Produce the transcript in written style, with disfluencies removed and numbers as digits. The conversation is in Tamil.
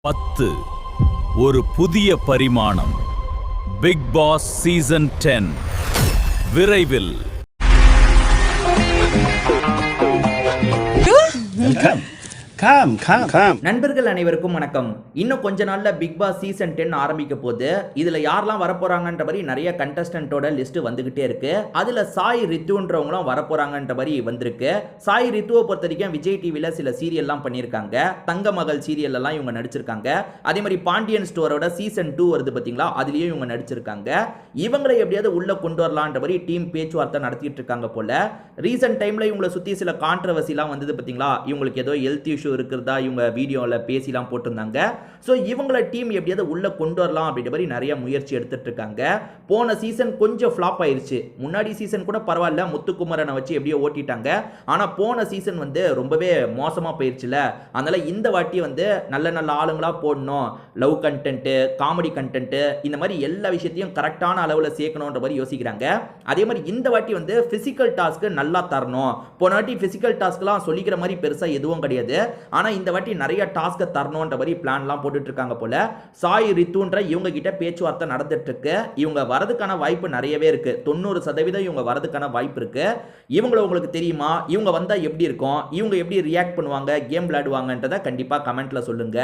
10 ஒரு புதிய பரிமாணம். பிக் பாஸ் சீசன் 10 விரைவில். நண்பர்கள் அனைவருக்கும் வணக்கம். இன்னும் கொஞ்ச நாள்ல பிக் பாஸ் சீசன் 10 ஆரம்பிக்க போது. இதுல யாரெல்லாம் வரப்போறாங்கன்ற மாதிரி நிறைய கண்டஸ்டன்டோட லிஸ்ட் வந்துகிட்டே இருக்கு. அதுல சாய் ரித்துன்றவங்களும் வரப்போறாங்கன்ற மாதிரி வந்திருக்கு. சாய் ரித்துவை பொறுத்த வரைக்கும் விஜய் டிவில சில சீரியல்லாம் பண்ணியிருக்காங்க. தங்க மகள் சீரியல் எல்லாம் இவங்க நடிச்சிருக்காங்க. அதே மாதிரி பாண்டியன் ஸ்டோரோட சீசன் 2 வருது பாத்தீங்களா, அதுலயும் இவங்க நடிச்சிருக்காங்க. இவங்களை எப்படியாவது உள்ள கொண்டு வரலான்ற மாதிரி டீம் பேச்சுவார்த்தை நடத்திட்டு இருக்காங்க போல. ரீசன்ட் டைம்ல இவங்களை சுத்தி சில கான்ட்ரவர்சிலாம் வந்தது பாத்தீங்களா, இவங்களுக்கு ஏதோ ஹெல்த் இஷ்யூ இருக்கிறதா இவங்க வீடியோல பேசிலாம் போட்டிருந்தாங்க. சோ இவங்கள டீம் எப்படியாவது உள்ள கொண்டு வரலாம் அப்படின்ற மாதிரி நிறைய முயற்சி எடுத்துட்டு இருக்காங்க. போன சீசன் கொஞ்சம் ஃப்ளாப் ஆயிருச்சு. முன்னாடி சீசன் கூட பரவாயில்ல, முத்துக்குமரனை வச்சு எப்படியோ ஓட்டிட்டாங்க. ஆனா போன சீசன் வந்து ரொம்பவே மோசமா போயிருச்சுல. அதனால இந்த வாட்டி வந்து நல்ல நல்ல ஆளுங்களா போடணும். லவ் கண்டென்ட், காமெடி கண்டென்ட், இந்த மாதிரி எல்லா விஷயத்தையும் கரெக்டான அளவுல சேர்க்கணும்ன்ற மாதிரி யோசிக்கிறாங்க. அதே மாதிரி இந்த வாட்டி வந்து பிசிக்கல் டாஸ்க் நல்லா தரணும். போன வாட்டி பிசிக்கல் டாஸ்க்லாம் சொல்லிக்கிற மாதிரி பெருசா எதுவும் கிடையாது. ஆனா இந்த வாட்டி நிறைய டாஸ்க் தரணும்ன்ற மாதிரி பிளான்லாம் போட்டுட்டு இருக்காங்க போல. சாய் ரித்துன்ற இவங்க கிட்ட பேச்சுவார்த்தை நடந்துட்டு இருக்கு. இவங்க வரதுக்கான வாய்ப்பு நிறையவே இருக்கு. 90% இவங்க வரதுக்கான வாய்ப்பு இருக்கு. இவங்களை உங்களுக்கு தெரியுமா? இவங்க வந்தா எப்படி இருக்கும்? இவங்க எப்படி ரியாக்ட் பண்ணுவாங்க, கேம் விளையாடுவாங்கன்றத கண்டிப்பா கமெண்ட்ல சொல்லுங்க.